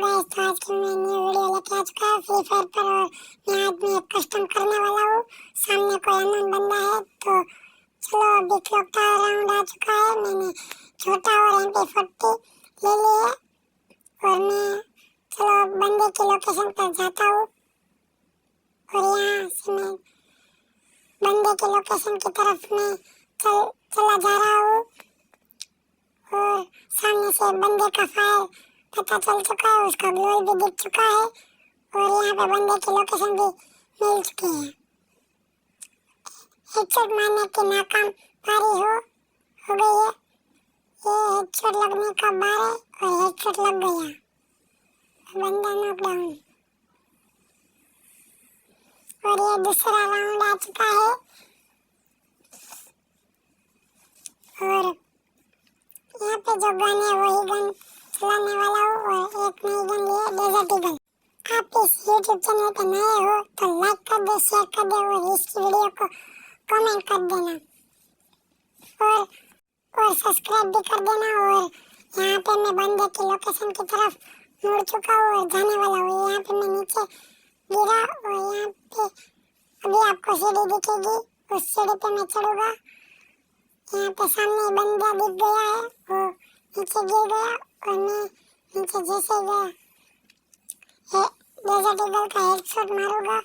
Guys, तो आज की मैं न्यू वीडियो लेके आ चुका हूँ फ्री फायर पर। और मैं आज में कस्टम करने वाला हूँ। सामने कोई अननोन बंदा है, तो चलो अभी क्लॉक टावर राउंड आ चुका है। मैंने छोटा और MP40 ले ली है और मैं चलो बंदे की लोकेशन पर जाता हूँ और यहाँ से मैं बंदे की लोकेशन की तरफ में चला जा रहा हूँ और सामने से बंदे का फायर पता चल चुका है, उसका ग्लोल भी दिख चुका है और यहाँ पे बंदे की लोकेशन भी मिल चुकी है। हेडशॉट मारने की नाकाम पारी हो गई है। ये हेडशॉट लगने का बार है और हेडशॉट लग गया, बंदा नॉकडाउन। और ये दूसरा राउंड आ चुका है और यहाँ पे जो गन है वही गन चलाने वाला हूँ और एक नई गन ली है, डेजर्ट ईगल। आप इस YouTube चैनल पे नए हो तो लाइक कर दे, शेयर कर दे और इस वीडियो को कमेंट कर देना और सब्सक्राइब भी कर देना। और यहाँ पे मैं बंदे की लोकेशन की तरफ मुड़ चुका हूँ और जाने वाला हूँ। यहाँ पे मैं नीचे गिरा और यहाँ पे अभी आपको सीढ़ी दिखेगी, उस सीढ़ी पे मैं चढ़ूंगा। यहाँ पे सामने बंदा दिख गया है, वो नीचे गिर गया और मैं नीचे जैसे गया डेजर्ट ईगल का हेडशॉट मारूंगा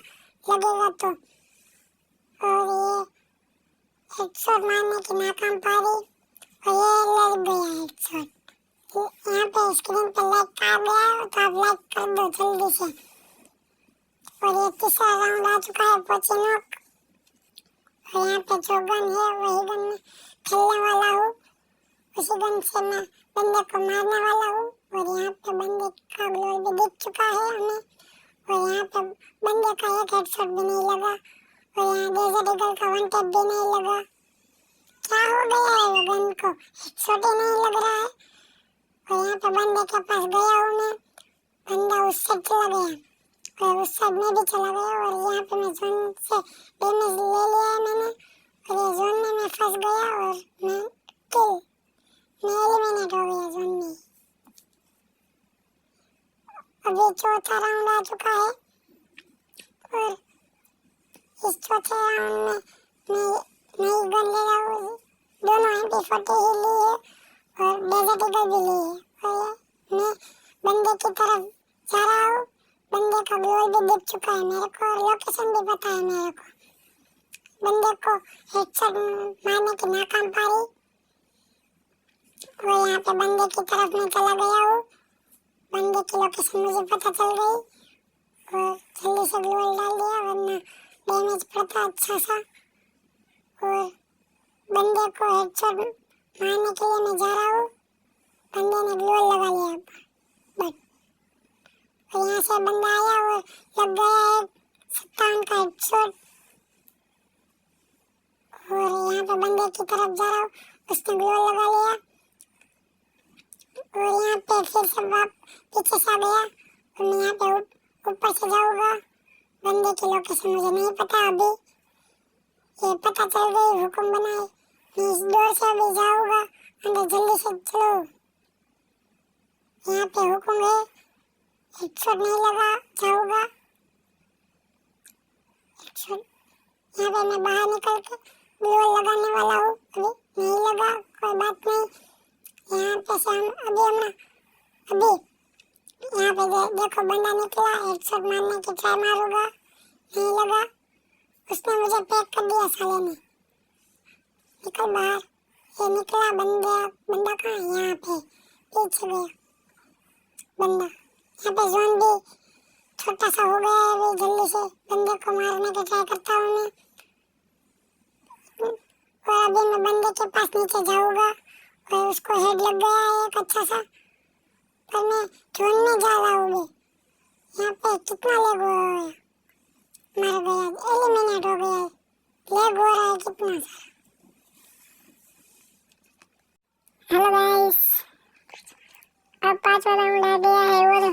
लगेगा तो। और ये हेडशॉट मारने की नाकाम पारी और ये लग गया हेडशॉट। यहाँ पे स्क्रीन पे लाइक आ गया तो आप लाइक कर दो जल्दी से। और ये तीसरा राउंड आ चुका है, पोची नॉक। और यहाँ पे जो गन है वही गन में खेलने वाला हूँ, उसी गन से मैं बंदे को मारने वाला हूँ। और यहाँ पे बंदे का ग्लोल भी दिख चुका है हमें और यहाँ पे बंदे का एक हेडशॉट भी नहीं लगा और यहाँ डेजर्ट ईगल का वन टैप भी नहीं लगा। क्या हो गया है वो गन को, हेडशॉट ही नहीं लग रहा है। और यहाँ पे बंदे के पास गया हूँ मैं, बंदा उस साइड चला गया और उस साइड में भी चला गया और यहाँ पे मैं जोन से डैमेज ले लिया है मैंने और ये जोन में मैं फंस गया और मैं एलिमिनेट हो गया जोन में। अभी चौथा राउंड आ चुका है और इस चौथे राउंड में मैं नई गन ले रहा हूँ। दोनों MP40 ही ली है और डेजर्ट ईगल भी ली है और मैं बंदे की तरफ जा रहा हूँ। बंदे का ग्लोल भी दिख चुका है मेरे को और लोकेशन भी पता है मेरे को। बंदे को हेडशॉट मारने की नाकाम पारी और यहाँ पे बंदे की तरफ मैं चला गया हूँ। बंदे की लोकेशन मुझे पता चल गई और जल्दी से ग्लोल डाल दिया वरना डैमेज पड़ता अच्छा सा। और बंदे को हेडशॉट मारने के लिए मैं जा रहा हूँ, बंदे ने ग्लोल लगा लिया बट और यहाँ से बंदा आया और लग गया एक 57 का हेडशॉट। और यहाँ पे बंदे की तरफ जा रहा हूँ, उसने ग्लोल लगा लिया और यहाँ पे फिर से वाप पीछे से आ गया और मैं यहाँ पे ऊपर से जाऊँगा। बंदे की लोकेशन मुझे नहीं पता अभी, ये पता चल गई हुक्म बनाए, मैं इस डोर से अभी जाऊँगा अंदर, जल्दी से चलो। यहाँ पे हुक्म है, हेडशॉट नहीं लगा, जाऊँगा हेडशॉट। यहाँ पे मैं बाहर निकल के ग्लोल लगाने वाला हूँ, अभी नहीं लगा कोई बात नहीं। यहाँ पे से हम अभी यहाँ पे देखो बंदा निकला, हेडशॉट मारने की ट्राई मारूंगा, नहीं लगा, उसने मुझे पैक कर दिया साले ने। निकल बाहर, ये निकला बंदा कहाँ है, यहाँ पे पीछे गया बंदा। यहाँ पे जोन भी छोटा सा हो गया है, अभी जल्दी से बंदे को मारने की ट्राई करता हूँ मैं। और अभी मैं बंदे के पास नीचे जाऊँगा और उसको हेड लग गया है एक अच्छा सा, पर मैं जोन में जा रहा हूँ। यहाँ पे कितना लेग हो गया, मर गया, एलिमिनेट हो गया, लेग हो रहा है कितना सारा। हेलो गाइस, अब 5वां राउंड आ गया है और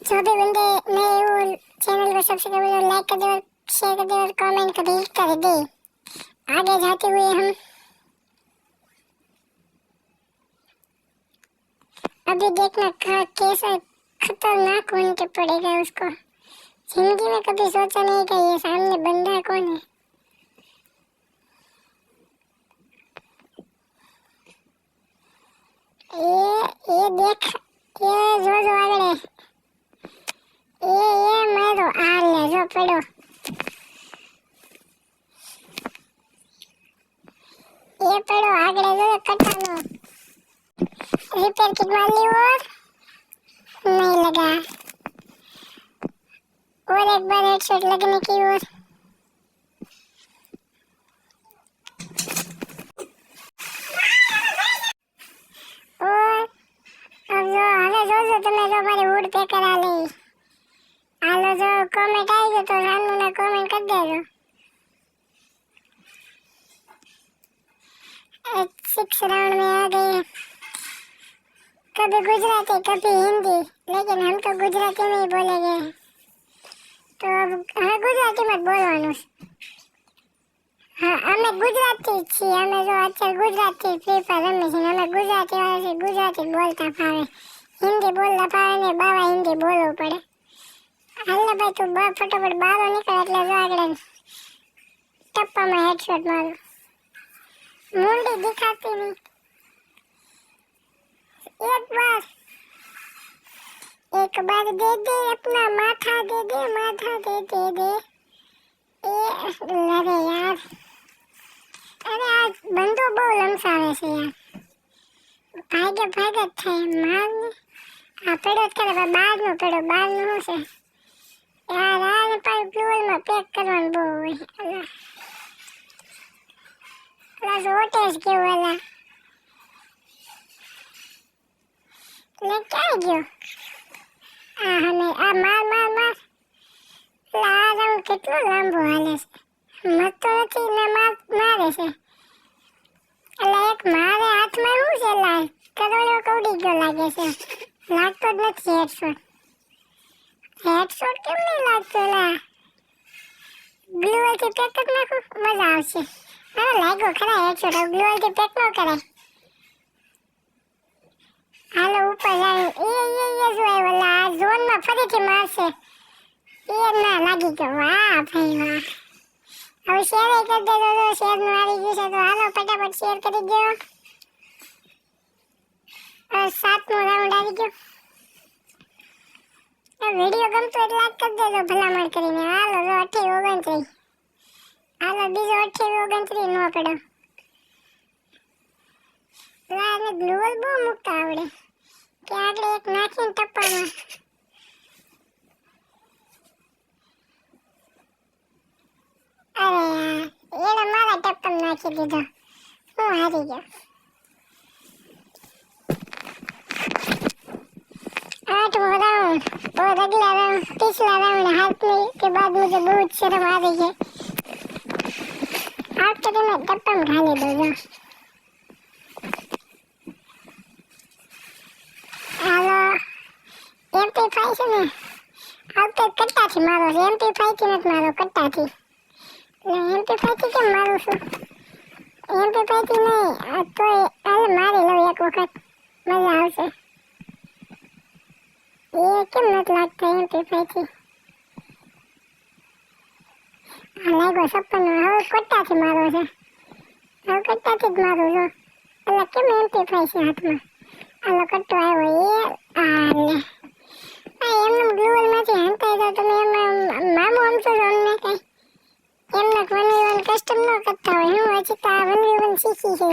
जो भी बंदे नए हो चैनल को सब्सक्राइब और लाइक कर दे और शेयर कर दे और कमेंट कर दे। आगे जाते हुए हम अभी देखना कैसा तो नाक बन के पड़ेगा उसको। जिंदगी में कभी सोचा नहीं कि ये सामने बंदा कौन है। ये देख, ये जो आगड़े ये मारो आ ले जो पड़ो। ये पड़ो आगड़े जो कटानो रिपेयर किट मार ली और नहीं लगा। और एक बार हेडशॉट लगने की और अब जो हमें जो तुम्हें जो मारे वुड पे करा ले। हालो जो कमेंट आई गयो तो सानू ने कमेंट कर देजो। 6 राउंड में आ गए। कभी गुजराती कभी हिंदी, लेकिन हम तो गुजराती में ही बोलेंगे। तो अब हमें गुजराती में बोलवानुं। हाँ, हमें गुजराती छी। हमें जो अच्छा गुजराती फ्री फायर रमे छे, हमें गुजराती वाला से गुजराती बोलता फावे। हिंदी बोलता फावे ने बाबा हिंदी बोलવું પડે। હાલે ભાઈ તું ફટાફટ બહાર નીકળ એટલે જો આગળ ટપ્પામાં હેડશોટ મારું। मुंडी दिखाती नहीं। एक बार दे दे अपना माथा दे दे माथा दे दे दे। अरे यार, अरे आज बंदो बहु लमसावे छे यार। भागे भागे थे मार ने आ पेड़ो करे बार नो पेड़ो बार नो छे यार। आ पर फ्यूल में पैक करवान बहु होय। अल्लाह प्लस वोटेज के वाला ले क्या गयो। आ हमें आ मार मार मार ला रहा कितना लांबो हाले छे। मत तो નથી ને મારે છે। એટલે એક મારે હાથમાં શું છે લા કરોડો કૌડી ગયો લાગે છે। લાગતો જ નથી હેડશોટ। હેડશોટ કેમ નહીં લાગતો લા? ગ્લુઅલથી પેક કરી નાખું મજા આવશે। હવે લાગ્યો ખરા હેડશોટ। હવે ગ્લુઅલથી પેક ન કરાય। હાલો ઉપર જાય। એ જો આવ્યો લા ઝોનમાં ફરીથી મારશે। એ ના લાગી ગયો। વાહ ભાઈ વાહ। હવે શેર કરી દેજો। તો શેરનું આવી ગયું છે તો હાલો ફટાફટ શેર કરી દો। 7મો રાઉન્ડ આવી ગયો। વિડીયો ગમતો એટલે લાઈક કરી દેજો ભલામણ કરીને। હાલો જો 28 29। હાલો બીજો 28 29 નો પડ્યો। લાને ગ્લુઅલ બહુ મૂકતા આવડે કે આગળ એક નાખીને ટપ્પામાં। અરે યાર એને મારા ટપ્પામાં નાખી દીધો। હું હારી ગયો। 8वां राउंड और अगला राउंड पिछला राउंड हारने के बाद मुझे बहुत शर्म आ रही है। आप तो मैं टप्पा में खा ले दो। हेलो MP5 છે ને આવતે કટ્ટાથી મારો છે। MP5 થી નથી મારો કટ્ટાથી। એટલે MP5 થી કેમ મારું છું? MP5 થી નહીં તો હાલ મારી લઉં એક વખત મજા આવશે। ये કેમ નથી લાગતા MP5 થી? આ લાગ્યો 56। હવે કટ્ટાથી મારો છે। હવે કટ્ટાથી જ મારું છું। એટલે કેમ MP5 છે હાથમાં? આલો કટ્ટો આવ્યો। એ આલે આ એમને ગ્લુઅલમાંથી હંતાઈ જાવ તમે। એમ મામો આમ તો અમને કઈ એમને 1v1 કસ્ટમ ન કરતા હોય। હું હજી તો આ 1v1 શીખી છે।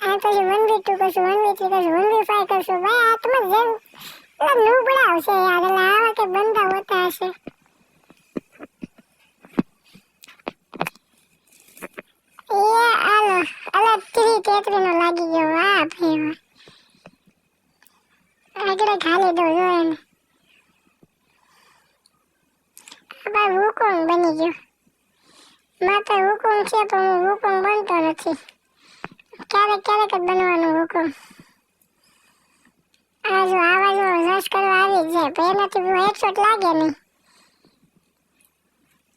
આ પછી 1v2 કરશું 1v3 કરશું 1v5 કરશું। ભાઈ આ તમે જેમ નુબડા આવશે યાર। એટલે આવા કે બંદા હોતા હશે। એ આલો અલા 3 નો લાગી ગયો। વાહ ભાઈ વાહ। આગળ ખાલી દો જો એને। આ હુકુમ બની ગયો। માથે હુકુમ છે પણ હું હુકુમ બનતો નથી। ક્યારેક ક્યારેક જ બનવાનું હુકુમ। આ જો આવા જો રશ કરવા આવી જ જાય પણ એનાથી હેડશોટ લાગે નહીં।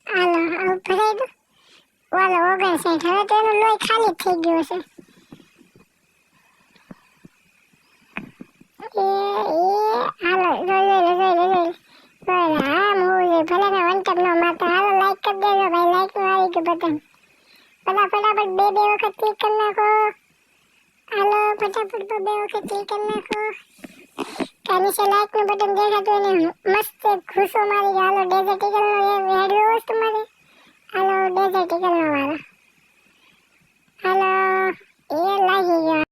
હાલો આવું ભરાઈ દો। વાલો 59। હવે તો એનું લોહી ખાલી થઈ ગયું છે। હાલો જોઈ લે ગયું બટન. ફટાફટ બે વખત ક્લિક કરી નાખો. હાલો ફટાફટ બે વખત ક્લિક કરી નાખો. નીચે લાઈક નું બટન દેખાતું એને મસ્ત ઘૂસો મારી. હાલો ડેઝર્ટ ઈગલ નો હેડ જોવો તમારે. હાલો ડેઝર્ટ ઈગલ નો વાળા.